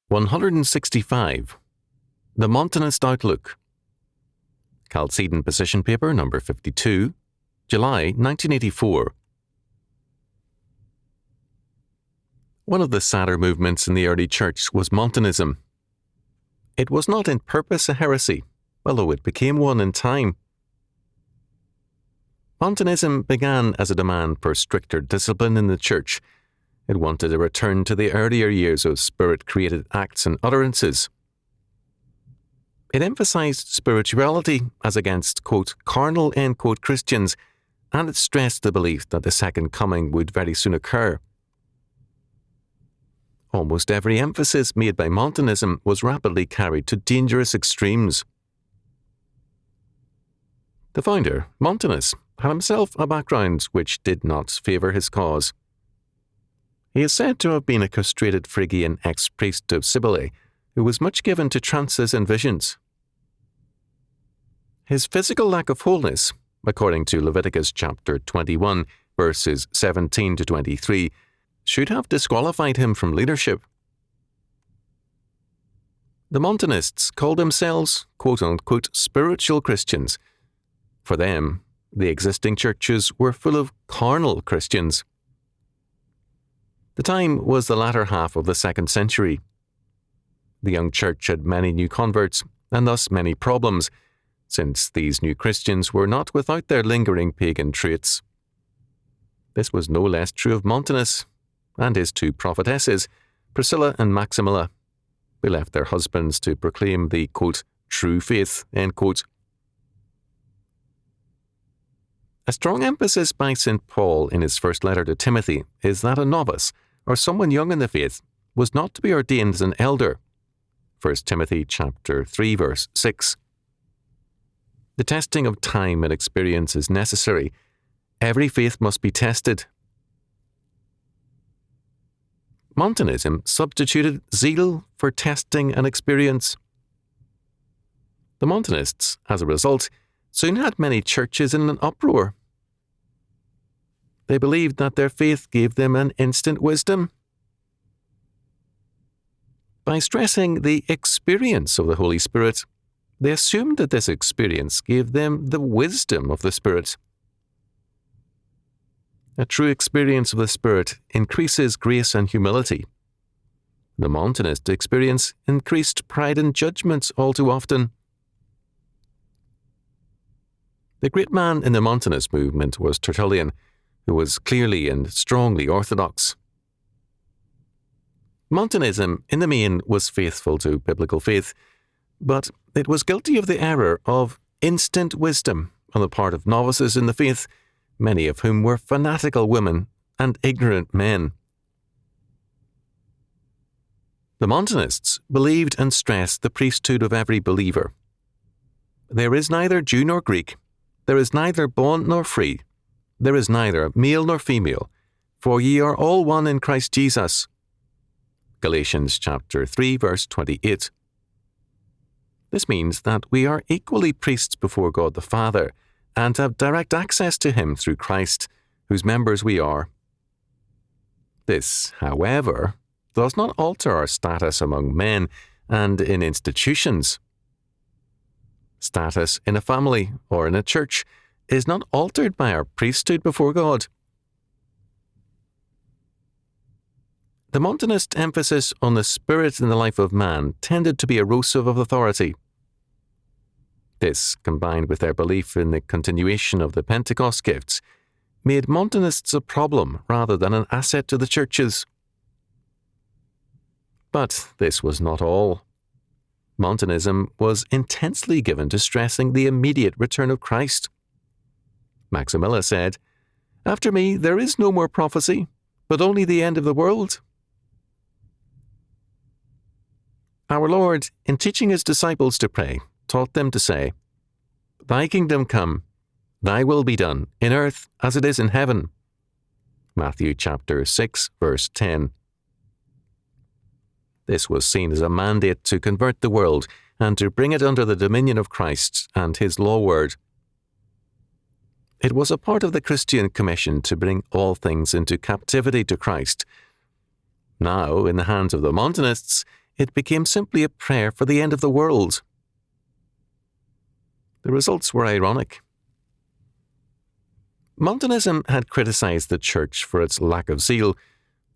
165. The Montanist Outlook. Chalcedon Position Paper No. 52, July 1984. One of the sadder movements in the early church was Montanism. It was not in purpose a heresy, although it became one in time. Montanism began as a demand for stricter discipline in the church. It wanted a return to the earlier years of Spirit-created acts and utterances. It emphasized spirituality as against, quote, carnal, end quote, Christians, and it stressed the belief that the second coming would very soon occur. Almost every emphasis made by Montanism was rapidly carried to dangerous extremes. The founder, Montanist, had himself a background which did not favour his cause. He is said to have been a castrated Phrygian ex-priest of Cybele, who was much given to trances and visions. His physical lack of wholeness, according to Leviticus chapter 21, verses 17 to 23, should have disqualified him from leadership. The Montanists called themselves, quote-unquote, spiritual Christians. For them, the existing churches were full of carnal Christians. The time was the latter half of the 2nd century. The young church had many new converts, and thus many problems, since these new Christians were not without their lingering pagan traits. This was no less true of Montanus and his 2 prophetesses, Priscilla and Maximilla, who left their husbands to proclaim the, quote, true faith, end quote. A strong emphasis by St. Paul in his first letter to Timothy is that a novice, or someone young in the faith, was not to be ordained as an elder. 1 Timothy chapter 3, verse 6. The testing of time and experience is necessary. Every faith must be tested. Montanism substituted zeal for testing and experience. The Montanists, as a result, soon had many churches in an uproar. They believed that their faith gave them an instant wisdom. By stressing the experience of the Holy Spirit, they assumed that this experience gave them the wisdom of the Spirit. A true experience of the Spirit increases grace and humility. The Montanist experience increased pride and judgment all too often. The great man in the Montanist movement was Tertullian, who was clearly and strongly orthodox. Montanism, in the main, was faithful to biblical faith, but it was guilty of the error of instant wisdom on the part of novices in the faith, many of whom were fanatical women and ignorant men. The Montanists believed and stressed the priesthood of every believer. There is neither Jew nor Greek, there is neither bond nor free, there is neither male nor female, for ye are all one in Christ Jesus. Galatians chapter 3, verse 28. This means that we are equally priests before God the Father and have direct access to Him through Christ, whose members we are. This, however, does not alter our status among men and in institutions. Status in a family or in a church is not altered by our priesthood before God. The Montanist emphasis on the Spirit in the life of man tended to be erosive of authority. This, combined with their belief in the continuation of the Pentecost gifts, made Montanists a problem rather than an asset to the churches. But this was not all. Montanism was intensely given to stressing the immediate return of Christ. Maximilla said, "After me there is no more prophecy, but only the end of the world." Our Lord, in teaching His disciples to pray, taught them to say, "Thy kingdom come, thy will be done, in earth as it is in heaven." Matthew chapter 6, verse 10. This was seen as a mandate to convert the world and to bring it under the dominion of Christ and His law word. It was a part of the Christian commission to bring all things into captivity to Christ. Now, in the hands of the Montanists, it became simply a prayer for the end of the world. The results were ironic. Montanism had criticized the Church for its lack of zeal,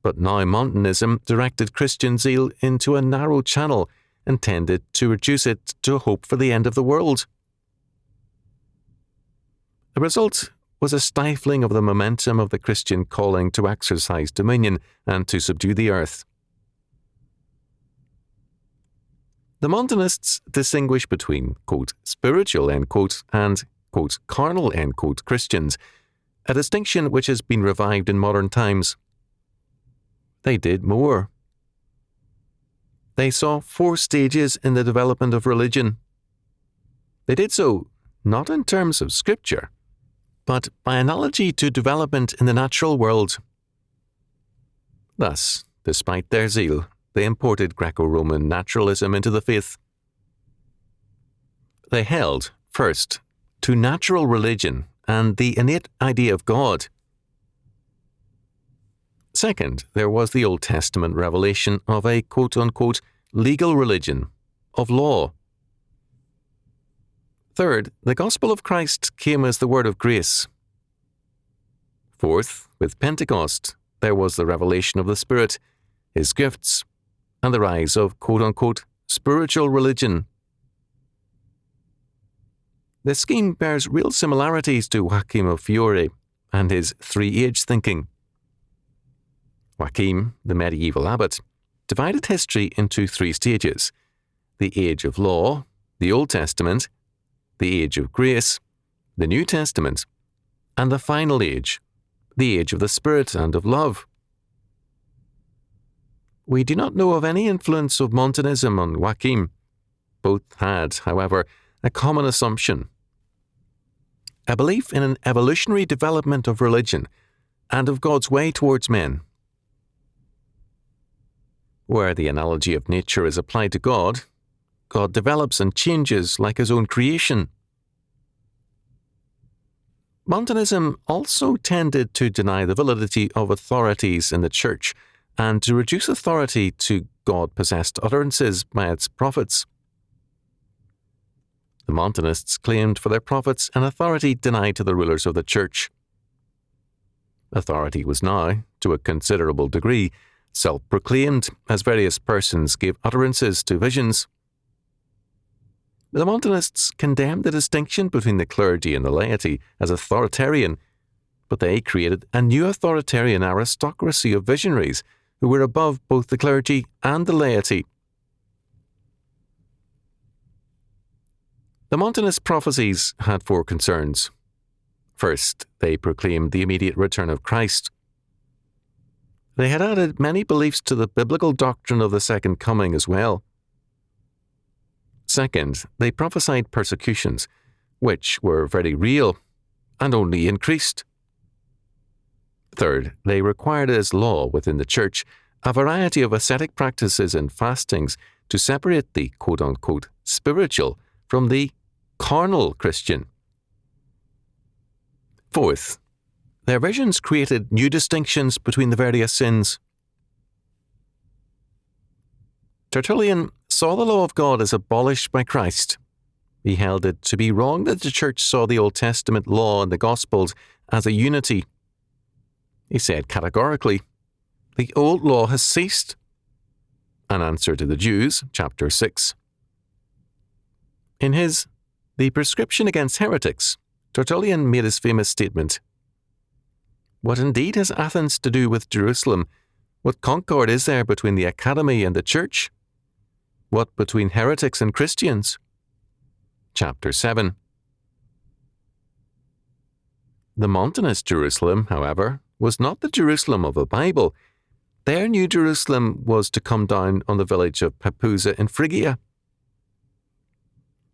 but now Montanism directed Christian zeal into a narrow channel intended to reduce it to a hope for the end of the world. The result was a stifling of the momentum of the Christian calling to exercise dominion and to subdue the earth. The Montanists distinguish between, quote, spiritual, end quote, and, quote, carnal, end quote, Christians, a distinction which has been revived in modern times. They did more. They saw 4 stages in the development of religion. They did so not in terms of Scripture, but by analogy to development in the natural world. Thus, despite their zeal, they imported Greco-Roman naturalism into the faith. They held, first, to natural religion and the innate idea of God. Second, there was the Old Testament revelation of a quote-unquote legal religion, of law. Third, the gospel of Christ came as the word of grace. Fourth, with Pentecost, there was the revelation of the Spirit, His gifts, and the rise of quote-unquote spiritual religion. This scheme bears real similarities to Joachim of Fiore and his three-age thinking. Joachim, the medieval abbot, divided history into 3 stages: the age of law, the Old Testament, the age of grace, the New Testament, and the final age, the age of the Spirit and of love. We do not know of any influence of Montanism on Joachim. Both had, however, a common assumption: a belief in an evolutionary development of religion and of God's way towards men. Where the analogy of nature is applied to God, God develops and changes like His own creation. Montanism also tended to deny the validity of authorities in the Church and to reduce authority to God-possessed utterances by its prophets. The Montanists claimed for their prophets an authority denied to the rulers of the Church. Authority was now, to a considerable degree, self-proclaimed, as various persons gave utterances to visions. The Montanists condemned the distinction between the clergy and the laity as authoritarian, but they created a new authoritarian aristocracy of visionaries who were above both the clergy and the laity. The Montanist prophecies had 4 concerns. First, they proclaimed the immediate return of Christ. They had added many beliefs to the biblical doctrine of the second coming as well. Second, they prophesied persecutions, which were very real and only increased. Third, they required as law within the Church a variety of ascetic practices and fastings to separate the quote-unquote spiritual from the carnal Christian. Fourth, their visions created new distinctions between the various sins. Tertullian saw the law of God as abolished by Christ. He held it to be wrong that the Church saw the Old Testament law and the Gospels as a unity. He said categorically, "The old law has ceased." An answer to the Jews, chapter 6. In his The Prescription Against Heretics, Tertullian made his famous statement, "What indeed has Athens to do with Jerusalem? What concord is there between the academy and the church? What between heretics and Christians?" Chapter 7. The Montanist Jerusalem, however, was not the Jerusalem of the Bible. Their New Jerusalem was to come down on the village of Papusa in Phrygia.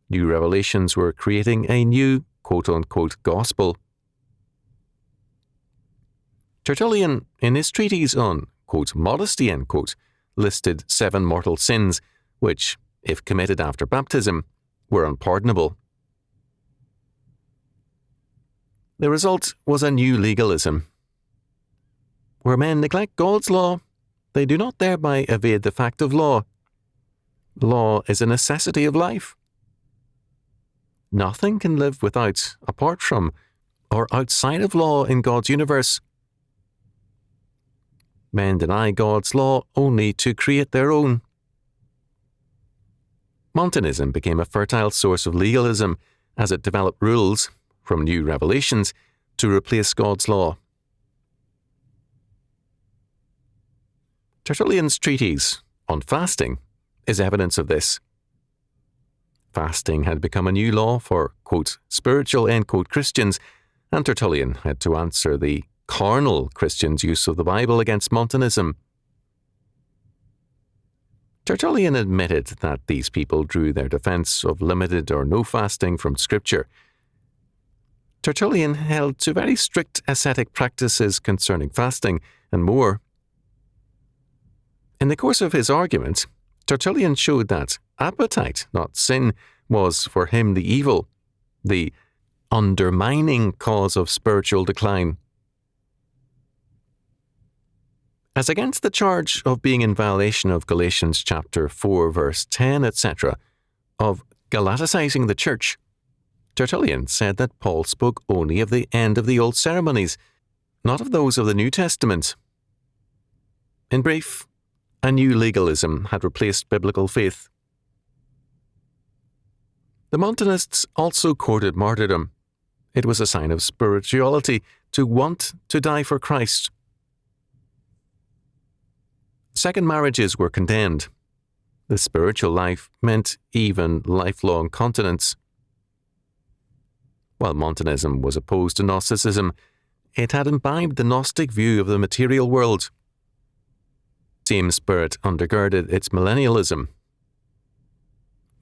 New revelations were creating a new quote-unquote gospel. Tertullian, in his treatise on quote, modesty, end quote, listed 7 mortal sins, which, if committed after baptism, were unpardonable. The result was a new legalism. Where men neglect God's law, they do not thereby evade the fact of law. Law is a necessity of life. Nothing can live without, apart from, or outside of law in God's universe. Men deny God's law only to create their own. Montanism became a fertile source of legalism as it developed rules, from new revelations, to replace God's law. Tertullian's treatise on fasting is evidence of this. Fasting had become a new law for, quote, spiritual, end quote, Christians, and Tertullian had to answer the carnal Christians' use of the Bible against Montanism. Tertullian admitted that these people drew their defense of limited or no fasting from Scripture. Tertullian held to very strict ascetic practices concerning fasting and more. In the course of his argument, Tertullian showed that appetite, not sin, was for him the evil, the undermining cause of spiritual decline. As against the charge of being in violation of Galatians chapter 4, verse 10, etc., of Galaticizing the church, Tertullian said that Paul spoke only of the end of the old ceremonies, not of those of the New Testament. In brief, a new legalism had replaced biblical faith. The Montanists also courted martyrdom. It was a sign of spirituality to want to die for Christ. Second marriages were condemned. The spiritual life meant even lifelong continence. While Montanism was opposed to Gnosticism, it had imbibed the Gnostic view of the material world. The same spirit undergirded its millennialism.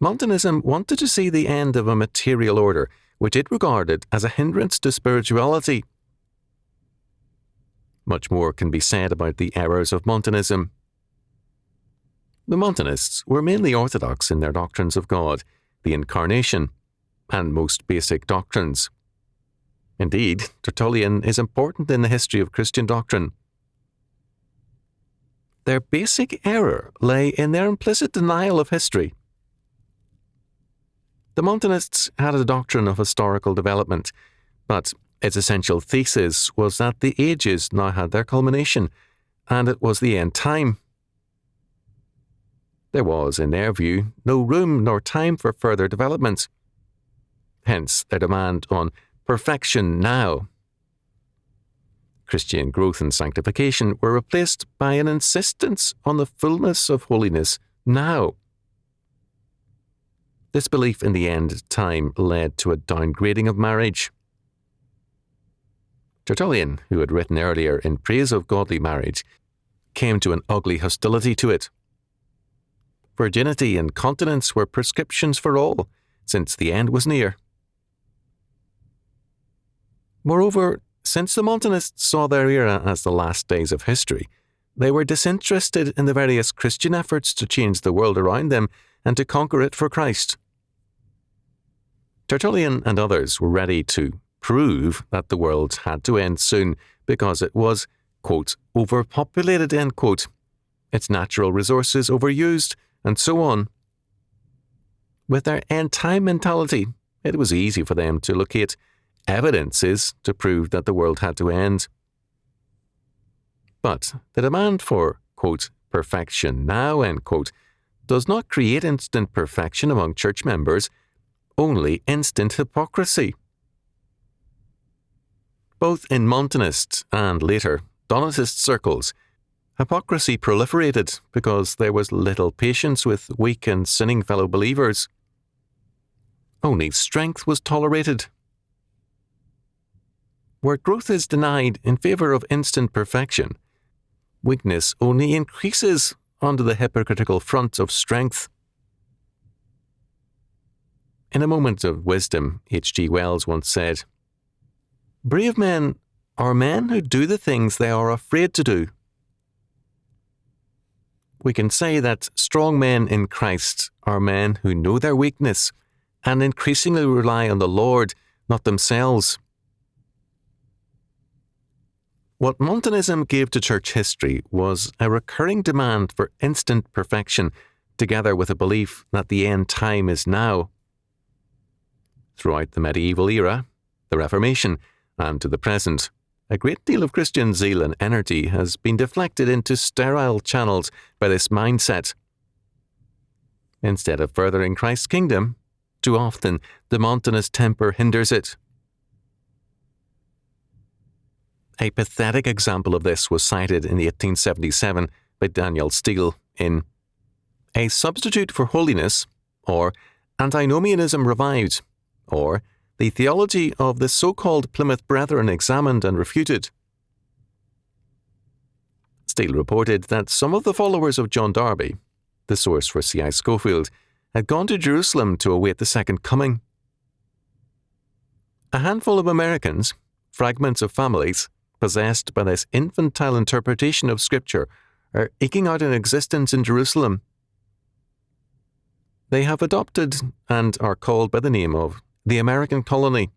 Montanism wanted to see the end of a material order, which it regarded as a hindrance to spirituality. Much more can be said about the errors of Montanism. The Montanists were mainly orthodox in their doctrines of God, the Incarnation, and most basic doctrines. Indeed, Tertullian is important in the history of Christian doctrine. Their basic error lay in their implicit denial of history. The Montanists had a doctrine of historical development, but its essential thesis was that the ages now had their culmination, and it was the end time. There was, in their view, no room nor time for further development. Hence their demand on perfection now. Christian growth and sanctification were replaced by an insistence on the fullness of holiness now. This belief in the end time led to a downgrading of marriage. Tertullian, who had written earlier in praise of godly marriage, came to an ugly hostility to it. Virginity and continence were prescriptions for all, since the end was near. Moreover, since the Montanists saw their era as the last days of history, they were disinterested in the various Christian efforts to change the world around them and to conquer it for Christ. Tertullian and others were ready to prove that the world had to end soon because it was, quote, overpopulated, end quote, its natural resources overused, and so on. With their end-time mentality, it was easy for them to locate evidences to prove that the world had to end. But the demand for, quote, perfection now, end quote, does not create instant perfection among church members, only instant hypocrisy. Both in Montanist and later Donatist circles, hypocrisy proliferated because there was little patience with weak and sinning fellow believers. Only strength was tolerated. Where growth is denied in favor of instant perfection, weakness only increases under the hypocritical front of strength. In a moment of wisdom, H.G. Wells once said, "Brave men are men who do the things they are afraid to do." We can say that strong men in Christ are men who know their weakness and increasingly rely on the Lord, not themselves. What Montanism gave to church history was a recurring demand for instant perfection together with a belief that the end time is now. Throughout the medieval era, the Reformation, and to the present, a great deal of Christian zeal and energy has been deflected into sterile channels by this mindset. Instead of furthering Christ's kingdom, too often the Montanist temper hinders it. A pathetic example of this was cited in 1877 by Daniel Steele in A Substitute for Holiness, or Antinomianism Revived, or The Theology of the So-Called Plymouth Brethren Examined and Refuted. Steele reported that some of the followers of John Darby, the source for C.I. Scofield, had gone to Jerusalem to await the second coming. A handful of Americans, fragments of families, possessed by this infantile interpretation of Scripture, are eking out an existence in Jerusalem. They have adopted and are called by the name of the American colony.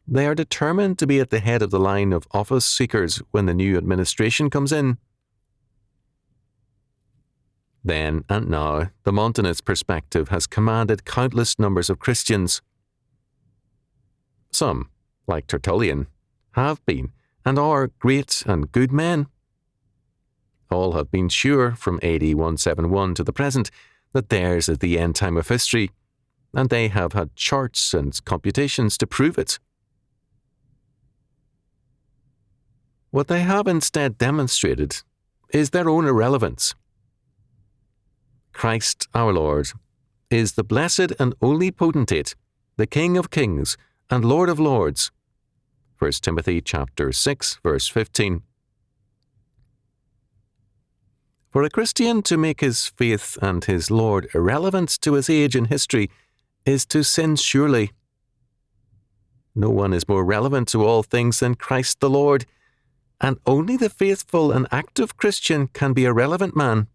They are determined to be at the head of the line of office seekers when the new administration comes in. Then and now, the Montanist perspective has commanded countless numbers of Christians. Some, like Tertullian, have been and are great and good men. All have been sure from AD 171 to the present that theirs is the end time of history, and they have had charts and computations to prove it. What they have instead demonstrated is their own irrelevance. Christ our Lord is the blessed and only potentate, the King of kings and Lord of lords. 1 Timothy chapter 6, verse 15. For a Christian to make his faith and his Lord irrelevant to his age and history is to sin surely. No one is more relevant to all things than Christ the Lord, and only the faithful and active Christian can be a relevant man.